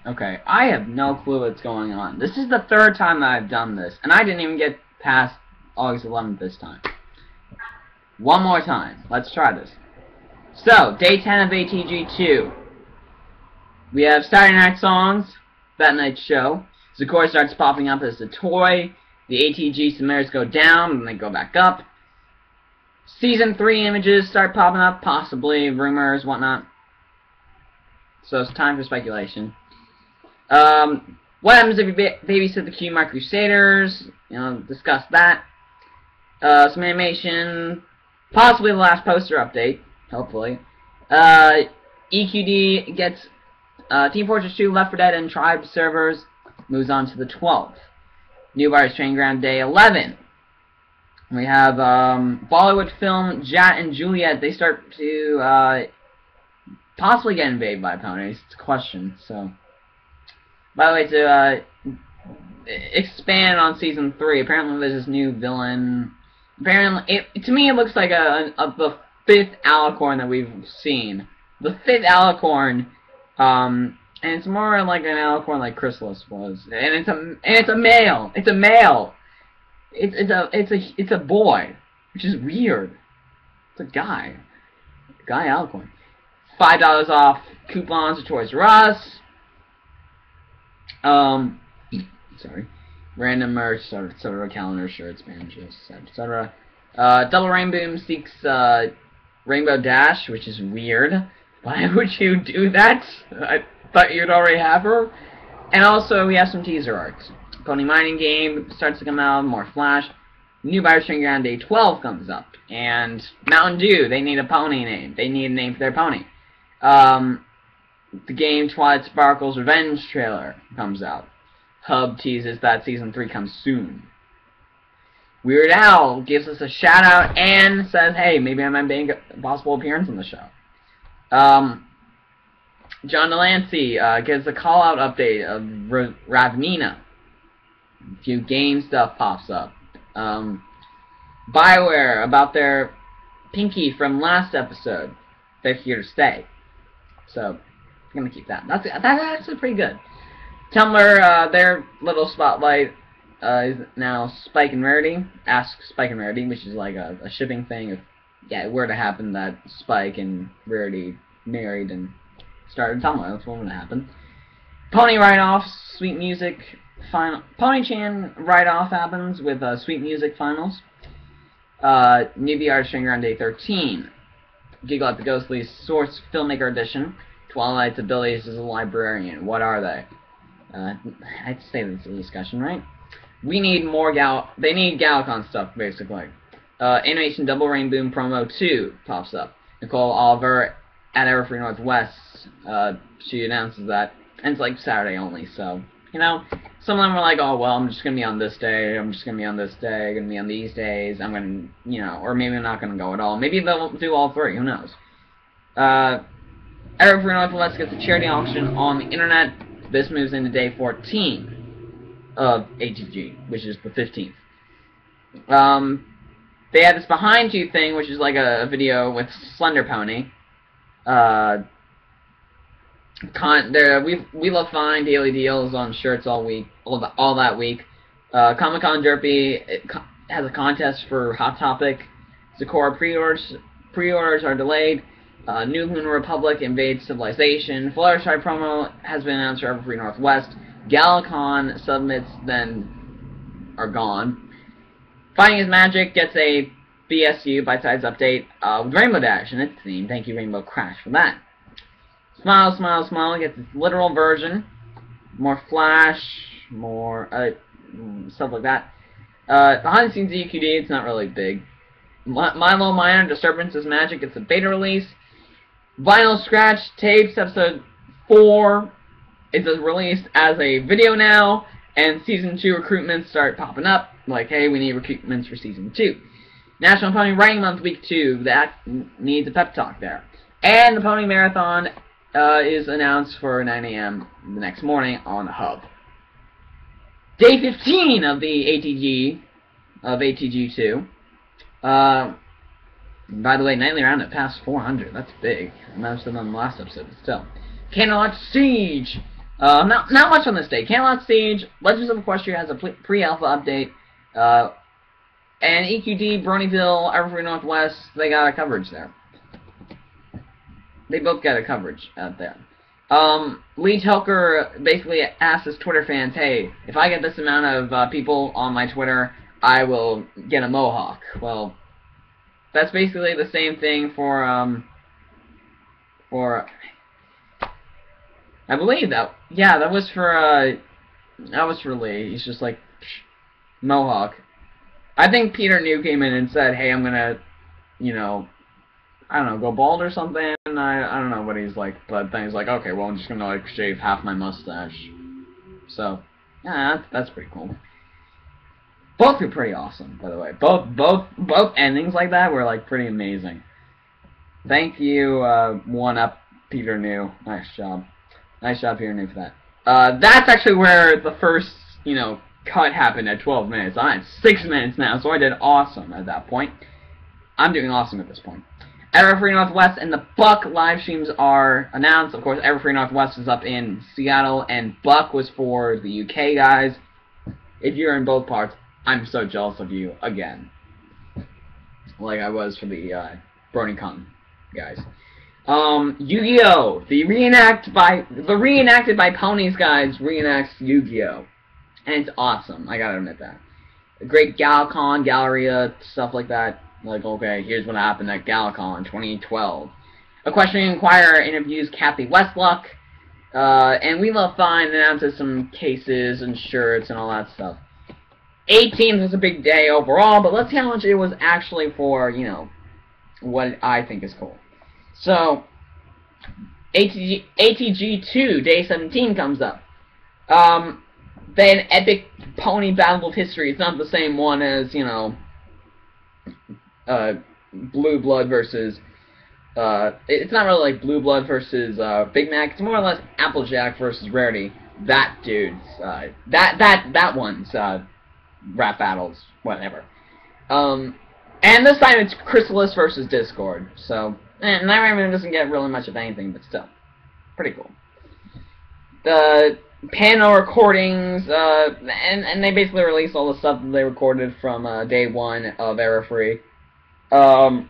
Okay, I have no clue what's going on. This is the third time that I've done this, and I didn't even get past August 11th this time. One more time. Let's try this. So, day 10 of ATG2. We have Saturday Night Songs, that night's show. Zakor starts popping up as a toy. The ATG submitters go down, and they go back up. Season 3 images start popping up, possibly, rumors, whatnot. So it's time for speculation. What happens if you babysit the Q-Mark Crusaders? You know, discuss that. Some animation, possibly the last poster update, hopefully. EQD gets Team Fortress 2, Left 4 Dead, and Tribe servers, moves on to the 12th. New Virus Training Ground Day 11. We have Bollywood film Jat and Juliet. They start to possibly get invaded by ponies. It's a question. So, by the way, to expand on season 3, apparently there's this new villain. Apparently, to me, it looks like the 5th Alicorn that we've seen. The 5th Alicorn, and it's more like an Alicorn like Chrysalis was. And it's a male. It's a male. It's a boy, which is weird. It's a guy. Guy Alicorn. $5 off coupons to Toys R Us. Sorry. Random merch, etc. Calendar, shirts, bandages, etc. Double Rainbow seeks Rainbow Dash, which is weird. Why would you do that? I thought you'd already have her. And also, we have some teaser arts. Pony Mining Game starts to come out, more Flash. New Virus Training Ground Day 12 comes up. And Mountain Dew, they need a pony name. They need a name for their pony. The game Twilight Sparkle's Revenge trailer comes out. Hub teases that Season 3 comes soon. Weird Al gives us a shout out and says, hey, maybe I might make a possible appearance on the show. John Delancey gives a call-out update of Ravnina. A few game stuff pops up. Bioware, about their Pinky from last episode. They're here to stay. So, I'm going to keep that. That's actually pretty good. Tumblr, their little spotlight is now Spike and Rarity. Ask Spike and Rarity, which is like a shipping thing. If it were to happen that Spike and Rarity married and started Tumblr, that's what would happen. Pony write-off, Sweet Music final. Pony-chan write-off happens with Sweet Music finals. Newbie Artist Training Ground Day 13. Giggle at the Ghostly Source Filmmaker Edition. Twilight's abilities as a librarian. What are they? I'd say this is a discussion, right? We need more they need Galacon stuff, basically. Animation Double Rainbow Promo 2 pops up. Nicole Oliver at Everfree Northwest, she announces that. And it's like Saturday only, so, you know, some of them were like, oh, well, I'm just going to be on this day, I'm just going to be on this day, going to be on these days, I'm going to, you know, or maybe I'm not going to go at all. Maybe they'll do all 3, who knows. Everfree Northwest gets a charity auction on the internet. This moves into day 14 of ATG, which is the 15th. They had this behind you thing, which is like a video with Slender Pony. We Love Fine daily deals on shirts all week, all that week. Comic-Con Derpy has a contest for Hot Topic. Zakora pre-orders are delayed. New Lunar Republic invades civilization. Fluttershy promo has been announced for Everfree Northwest. Galacon submits then are gone. Fighting is Magic gets a BSU bite-size update with Rainbow Dash in its theme. Thank you, Rainbow Crash, for that. Smile, Smile, Smile gets its literal version. More Flash, more stuff like that. Behind the scenes EQD, it's not really big. Milo Minor Disturbances Magic gets a beta release. Vinyl Scratch Tapes Episode 4 is released as a video now, and Season 2 recruitments start popping up. Like, hey, we need recruitments for Season 2. National Pony Writing Month Week 2, that needs a pep talk there. And the Pony Marathon is announced for 9 a.m. the next morning on the Hub. Day 15 of the ATG, of ATG2. By the way, Nightly Roundup passed 400. That's big. I managed them on the last episode, but still. Candlelight Siege Not much on this day. Camelot Stage, Legends of Equestria has a pre-alpha update, and EQD, Bronyville, Everfree Northwest, they got a coverage there. They both got a coverage out there. Lee Telker basically asked his Twitter fans, hey, if I get this amount of people on my Twitter, I will get a mohawk. Well, that's basically the same thing for I believe that, yeah, that was for Lee. He's just like, mohawk. I think Peter New came in and said, hey, I'm gonna, you know, I don't know, go bald or something. I don't know what he's like, but then he's like, okay, well, I'm just gonna, like, shave half my mustache. So, yeah, that's pretty cool. Both were pretty awesome, by the way. Both endings like that were, like, pretty amazing. Thank you, One Up Peter New. Nice job. Nice job, Peter New, for that. That's actually where the first, you know, cut happened at 12 minutes. I'm at 6 minutes now, so I did awesome at that point. I'm doing awesome at this point. Everfree Northwest and the BUCK live streams are announced. Of course, Everfree Northwest is up in Seattle, and BUCK was for the UK guys. If you're in both parts, I'm so jealous of you again. Like I was for the BronyCon guys. Yu-Gi-Oh! The reenacted by Ponies guys reenacts Yu-Gi-Oh! And it's awesome, I gotta admit that. A great Galcon, Galleria, stuff like that. Like, okay, here's what happened at Galcon 2012. A Questioning Inquirer interviews Kathy Westluck. And We Love Fine announces some cases and shirts and all that stuff. 18th was a big day overall, but let's see how much it was actually for, you know, what I think is cool. So, ATG2, Day 17 comes up. Then Epic Pony Battle of History. It's not the same one as, you know, Blue Blood versus, it's not really like Blue Blood versus, Big Mac. It's more or less Applejack versus Rarity. That dude's, that one's, rap battles, whatever. And this time it's Chrysalis versus Discord, so, Nightmare doesn't get really much of anything, but still, pretty cool. The panel recordings, and they basically released all the stuff that they recorded from, day 1 of Everfree. Well,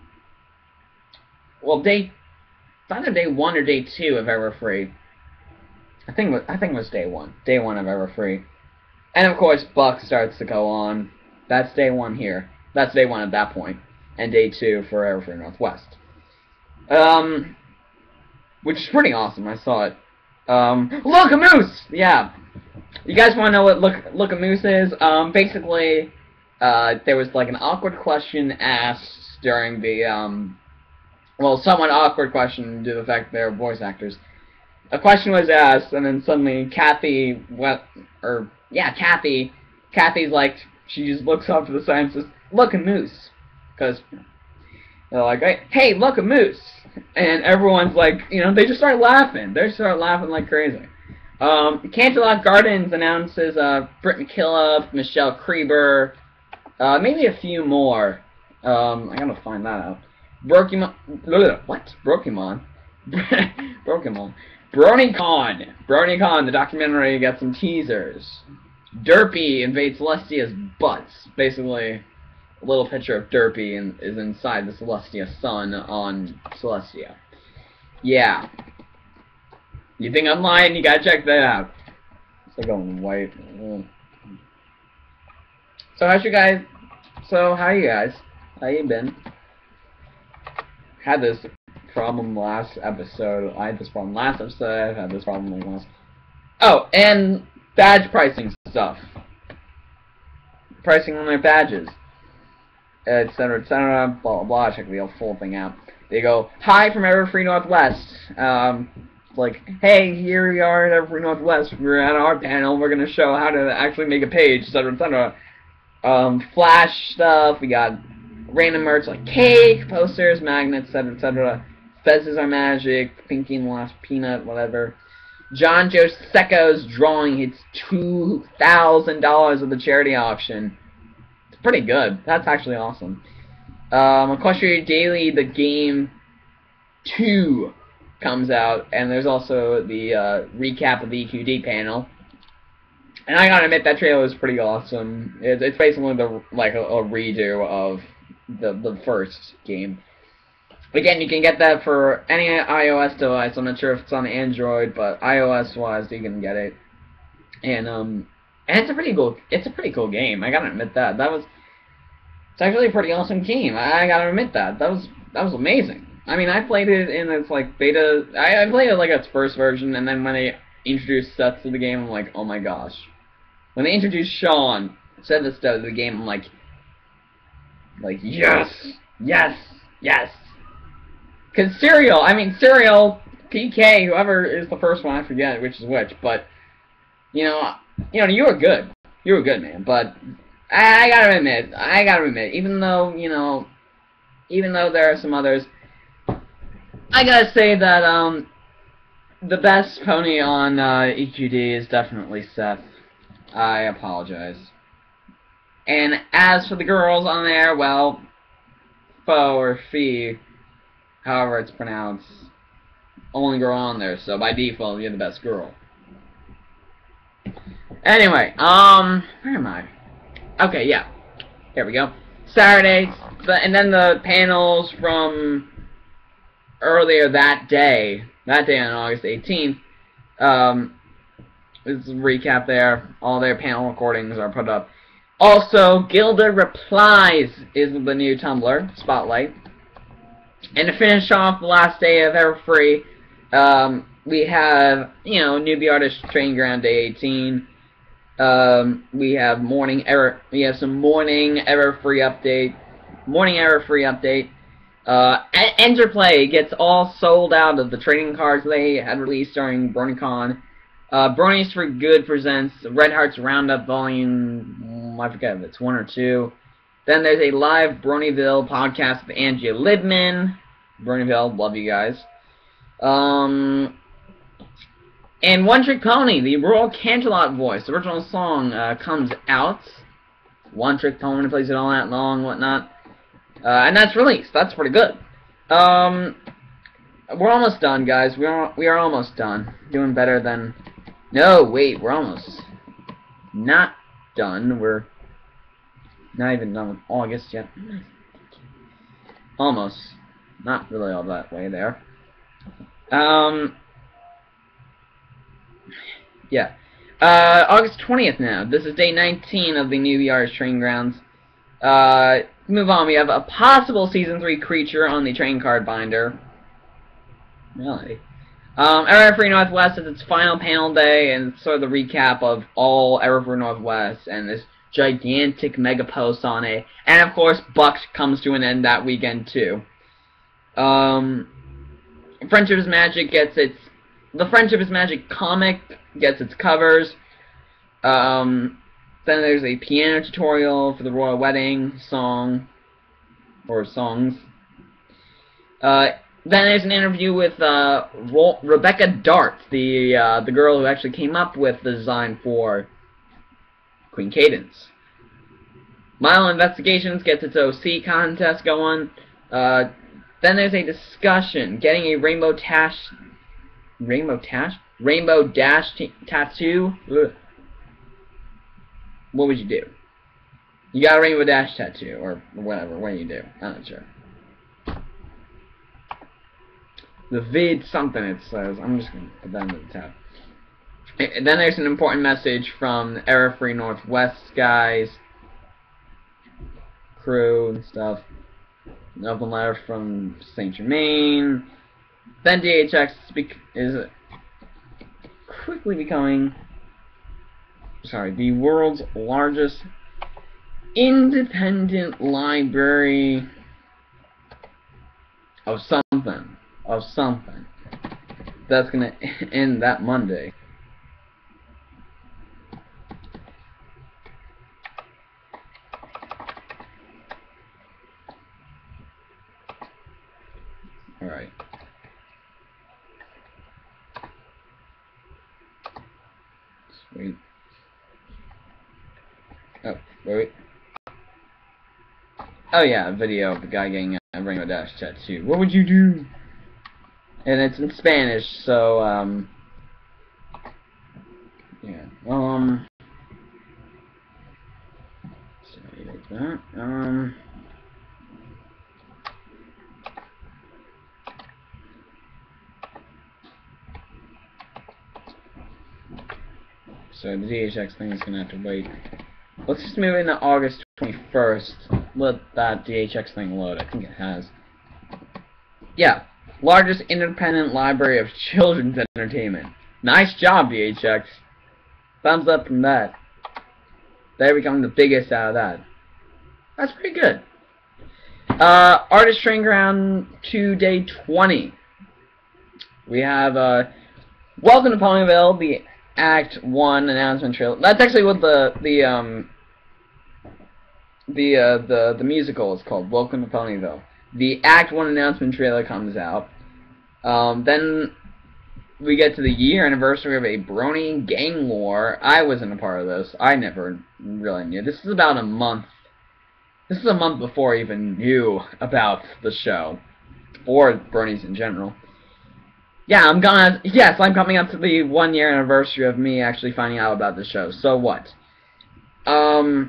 it's either day 1 or day 2 of Everfree. I think it was day 1. Day 1 of Everfree. And of course, BUCK starts to go on. That's day 1 here. That's day 1 at that point. And day 2 for Everfree Northwest. Which is pretty awesome. I saw it. Look, a moose! Yeah. You guys want to know what Look a Moose is? Basically, there was like an awkward question asked during the, well, somewhat awkward question due to the fact that they're voice actors. A question was asked, and then suddenly Kathy's like, she just looks up to the side and says, look a moose. Because they're like, hey, look a moose. And everyone's like, you know, they just start laughing. They start laughing like crazy. Canterlot Gardens announces Britt McKillop, Michelle Kreber, maybe a few more. I gotta find that out. What? BROKIMON? BronyCon, the documentary, got some teasers. Derpy invades Celestia's butts. Basically, a little picture of Derpy is inside the Celestia sun on Celestia. Yeah. You think I'm lying? You gotta check that out. It's like going white. So how are you guys? How you been? Had this problem last episode. I had this problem last episode. I've had this problem like last. Oh, and badge pricing stuff. Pricing on their badges. Etc., etc., blah, blah, blah. Check the full thing out. They go, hi from Everfree Northwest. Like, hey, here we are at Everfree Northwest. We're at our panel. We're going to show how to actually make a page, etc., etc. Flash stuff. We got random merch like cake, posters, magnets, etc., etc. Fezzes Are Magic, Pinky and the Last Peanut, whatever. John Joe Secco's drawing hits $2,000 of the charity auction. It's pretty good. That's actually awesome. Equestria Daily, the game 2. comes out, and there's also the recap of the EQD panel. And I gotta admit, that trailer was pretty awesome. It's basically like a redo of the first game. Again, you can get that for any iOS device. I'm not sure if it's on Android, but iOS-wise, you can get it. And it's a pretty cool game. I gotta admit that. It's actually a pretty awesome game. I gotta admit that. That was amazing. I mean, I played it in its like beta. I played it like its first version, and then when they introduced Seth to the game, I'm like, oh my gosh. When they introduced Sean, said this to the game, I'm like yes, yes, yes. Cause Serial, PK, whoever is the first one, I forget which is which, but you were good. You were good, man. But I gotta admit, even though there are some others, I gotta say that the best pony on EQD is definitely Seth. I apologize. And as for the girls on there, well, Fo or Fee, however it's pronounced, only girl on there, so by default you're the best girl. Anyway, where am I? Okay, yeah. Here we go. Saturday, and then the panels from earlier that day on August 18th, this is a recap there. All their panel recordings are put up. Also, Gilda Replies is the new Tumblr spotlight. And to finish off the last day of Everfree, we have, newbie artist training ground day 18. We have some morning Everfree update. Enterplay gets all sold out of the trading cards they had released during BronyCon. Bronies for Good presents Red Hearts Roundup Volume, I forget if it's 1 or 2. Then there's a live Bronyville podcast with Angie Libman. Bronyville, love you guys. And One Trick Pony, the Royal Canterlot voice, the original song comes out. One Trick Pony plays it all night long, whatnot. And that's released. That's pretty good. We're almost done, guys. We are almost done. Doing better than... No, wait, we're almost not done. We're not even done with August yet. Almost. Not really all that way there. Yeah. August 20th now. This is day 19 of the new VR's Training Grounds. Move on. We have a possible Season 3 creature on the trading card binder. Really? Everfree Northwest is its final panel day, and it's sort of the recap of all Everfree Northwest, and this gigantic mega post on it. And of course, BUCK comes to an end that weekend too. Friendship is Magic the Friendship is Magic comic gets its covers. Then there's a piano tutorial for the Royal Wedding song, or songs. Then there's an interview with Rebecca Dart, the girl who actually came up with the design for Queen Cadence. Mile Investigations gets its OC contest going. Then there's a discussion, getting a Rainbow Dash tattoo. Ugh. What would you do? You got a Rainbow Dash tattoo, or whatever. What do you do? I'm not sure. The vid something it says. I'm just gonna put that into the tab. Then there's an important message from the Everfree Northwest guys, crew and stuff. An open letter from Saint Germain. Then DHX is quickly becoming, the world's largest independent library of something. That's gonna end that Monday. Alright. Sweet. Oh, wait. Oh yeah, a video of the guy getting a Rainbow Dash tattoo. What would you do? and it's in Spanish, so, yeah, sorry about that, so the DHX thing is gonna have to wait. Let's just move into August 21st. Let that DHX thing load. I think it has. Yeah. Largest independent library of children's entertainment. Nice job, DHX. Thumbs up from that. They become the biggest out of that. That's pretty good. Artist Training Ground 2 Day 20. We have, Welcome to Ponyville, the Act 1 announcement trailer. That's actually what the musical is called, Welcome to Ponyville. The Act 1 announcement trailer comes out. Then we get to the year anniversary of a Brony gang war. I wasn't a part of this. I never really knew. This is about a month. This is a month before I even knew about the show. Or Bronies in general. Yeah, I'm coming up to the 1 year anniversary of me actually finding out about the show. So what? What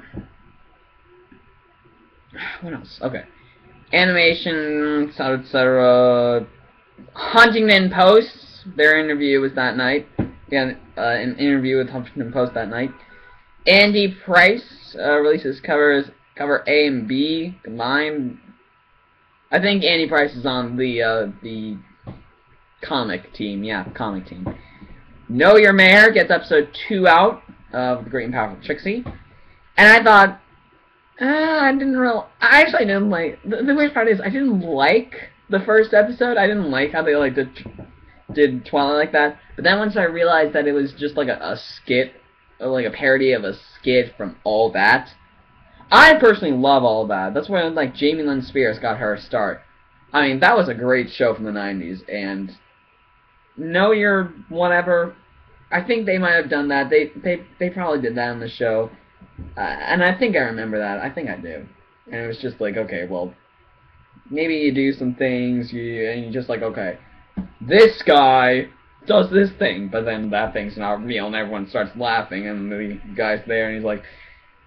else? Okay. Animation, etc. Huntington Post, their interview was that night. Yeah, an interview with Huffington Post that night. Andy Price releases cover A and B combined. I think Andy Price is on the comic team. Yeah, comic team. Know Your Mayor gets episode 2 out of The Great and Powerful Trixie, and I thought, I actually didn't like. The weird part is I didn't like the first episode. I didn't like how they like did Twilight like that. But then once I realized that it was just like a skit, or like a parody of a skit from All That. I personally love All That. That's where like Jamie Lynn Spears got her start. I mean, that was a great show from the 90s, and Know Your Whatever, I think they might have done that. They probably did that on the show. And I think I remember that. I think I do. And it was just like, okay, well, maybe you do some things, and you're just like, okay, this guy does this thing, but then that thing's not real, and everyone starts laughing, and the guy's there, and he's like,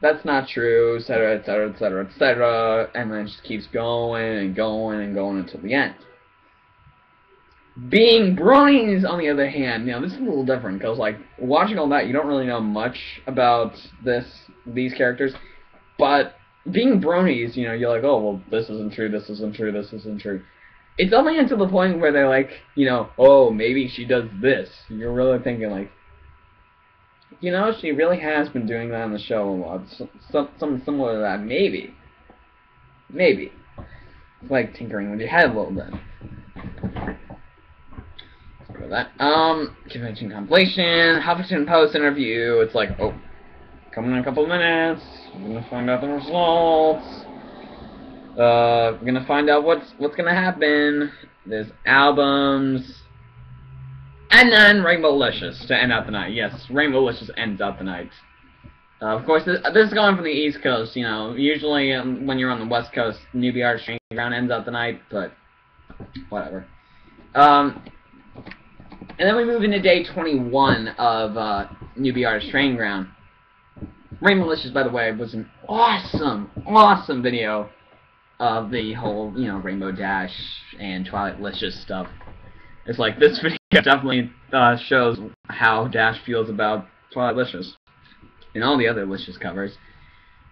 that's not true, etc., etc., etc., etc., and then it just keeps going and going and going until the end. Being Bronies, on the other hand, you know, this is a little different, because, like, watching All That, you don't really know much about these characters, but being Bronies, you know, you're like, oh, well, this isn't true, this isn't true, this isn't true. It's only until the point where they're like, you know, oh, maybe she does this. You're really thinking, like, you know, she really has been doing that on the show a lot. Something similar to that, maybe. Maybe. It's like tinkering with your head a little bit. That. Convention compilation, Huffington Post interview. It's like, oh, coming in a couple of minutes. We're gonna find out the results. We're gonna find out what's gonna happen. There's albums, and then Rainbowlicious to end out the night. Yes, Rainbowlicious ends out the night. Of course, this is going from the East Coast. You know, usually when you're on the West Coast, Newbie Artist Training Ground ends out the night, but whatever. And then we move into day 21 of Newbie Artist Training Ground. Rainbowlicious, by the way, was an awesome video of the whole, you know, Rainbow Dash and Twilighticious stuff. It's like, this video definitely shows how Dash feels about Twilighticious and all the other Licious covers.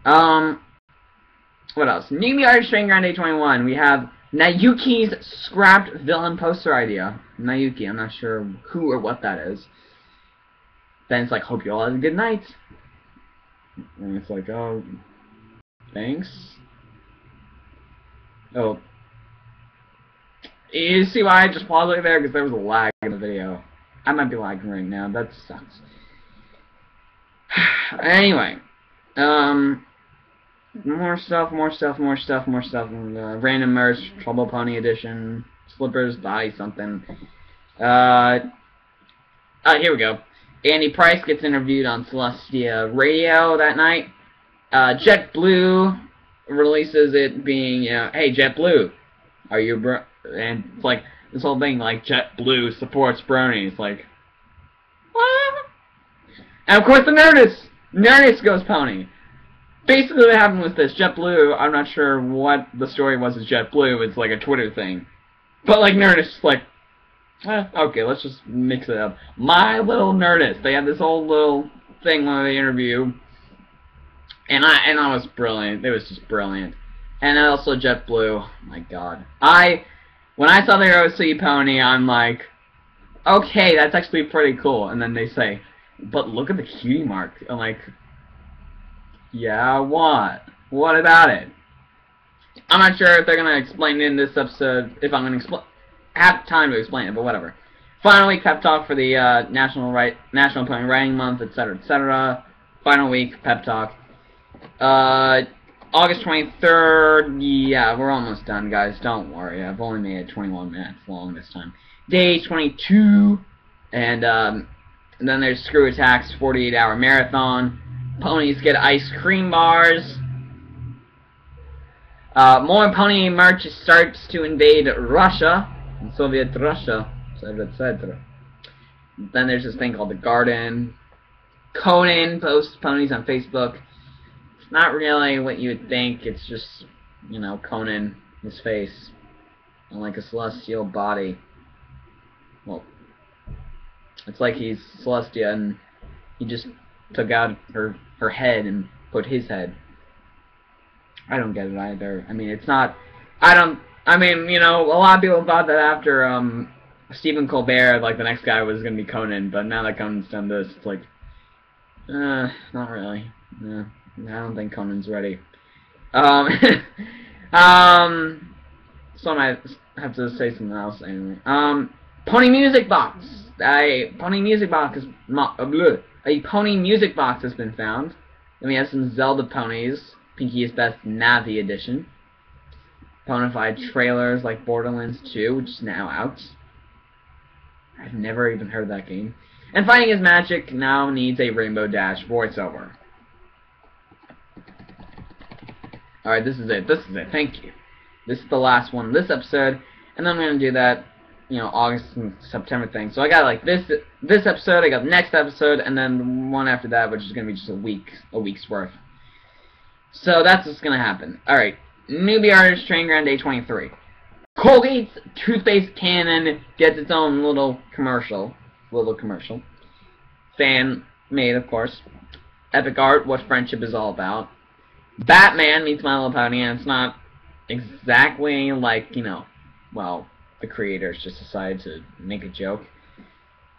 What else? Newbie Artist Training Ground day 21. We have Nayuki's scrapped villain poster idea. Nayuki, I'm not sure who or what that is. Then it's like, hope you all have a good night. And it's like, oh, thanks. Oh. You see why I just paused right there? Because there was a lag in the video. I might be lagging right now. That sucks. Anyway. More stuff. Random merch, Trouble Pony edition, slippers, buy something. Here we go. Andy Price gets interviewed on Celestia Radio that night. JetBlue releases it being, you know, hey JetBlue, are you and it's like, this whole thing, like, JetBlue supports bronies, like, what? And of course the Nerdist goes pony. Basically what happened was this, JetBlue, I'm not sure what the story was with JetBlue, it's like a Twitter thing. But like Nerdist, like, okay, let's just mix it up. My Little Nerdist, they had this whole little thing when they interview, and I was brilliant, it was just brilliant. And also JetBlue, oh my god. When I saw their OC pony, I'm like, okay, that's actually pretty cool. And then they say, but look at the cutie mark. I'm like, yeah, what? What about it? I'm not sure if they're going to explain it in this episode, if I'm going to have time to explain it, but whatever. Final week pep talk for the National Pony Writing Month, etc., etc. Final week pep talk. August 23rd, yeah, we're almost done, guys. Don't worry, I've only made it 21 minutes long this time. Day 22, and then there's Screw Attack's 48-hour marathon. Ponies get ice cream bars. More pony merch starts to invade Russia, Soviet Russia, etc., etc. Then there's this thing called The Garden. Conan posts ponies on Facebook. It's not really what you would think. It's just, you know, Conan, his face, and like a celestial body. Well, it's like he's Celestia, and he just took out her head and put his head. I don't get it either. I mean, it's not. I mean, you know, a lot of people thought that after Stephen Colbert, like the next guy was gonna be Conan, but now that Conan's done this, it's like, not really. Yeah, I don't think Conan's ready. So I might have to say something else anyway. Pony Music Box. A Pony Music Box has been found. Then we have some Zelda ponies. Pinky's Best Navi Edition. Bonafide trailers like Borderlands 2, which is now out. I've never even heard of that game. And Fighting is Magic now needs a Rainbow Dash voiceover. Alright, this is it. This is it. Thank you. This is the last one this episode. And then I'm going to do that, you know, August and September thing. So I got like this episode, I got the next episode, and then the one after that, which is going to be just a week's worth. So that's what's going to happen. Alright, Newbie Artist Train Ground Day 23. Colgate's Toothpaste Cannon gets its own little commercial. Fan made, of course. Epic Art, What Friendship is All About. Batman meets My Little Pony, and it's not exactly like, you know, well, the creators just decided to make a joke.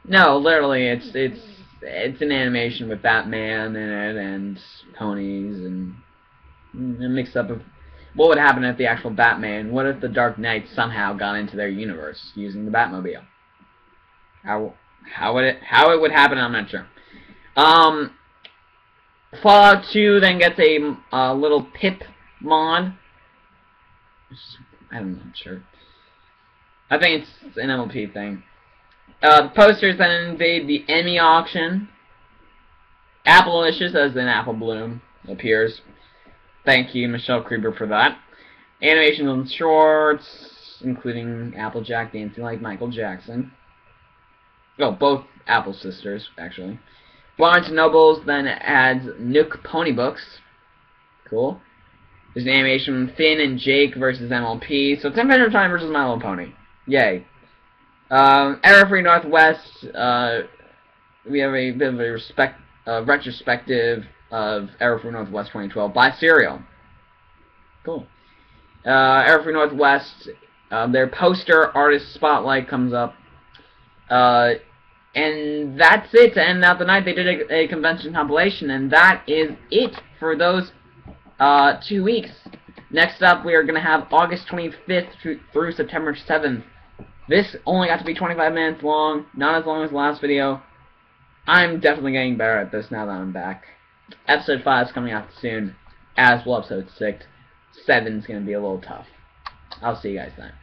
No, literally, it's an animation with Batman in it, and ponies, and a mix-up of what would happen if the actual Batman, what if the Dark Knight somehow got into their universe using the Batmobile? How it would happen, I'm not sure. Fallout 2 then gets a little Pip mod. I'm not sure. I think it's an MLP thing. The posters then invade the Emmy auction. Applelicious, as in Apple Bloom, appears. Thank you, Michelle Krieber, for that. Animations on shorts, including Applejack dancing like Michael Jackson. Oh, both Apple sisters, actually. Barnes & Nobles then adds Nook Pony Books. Cool. There's an animation from Finn and Jake versus MLP. So it's Adventure Time versus My Little Pony. Yay. Error-Free Northwest, we have a bit of a retrospective of Error-Free Northwest 2012 by Serial. Cool. Error-Free Northwest, their poster artist spotlight comes up. And that's it to end out the night. They did a convention compilation, and that is it for those 2 weeks. Next up, we are going to have August 25th through September 7th. This only got to be 25 minutes long, not as long as the last video. I'm definitely getting better at this now that I'm back. Episode 5 is coming out soon, as will Episode 6. 7's going to be a little tough. I'll see you guys then.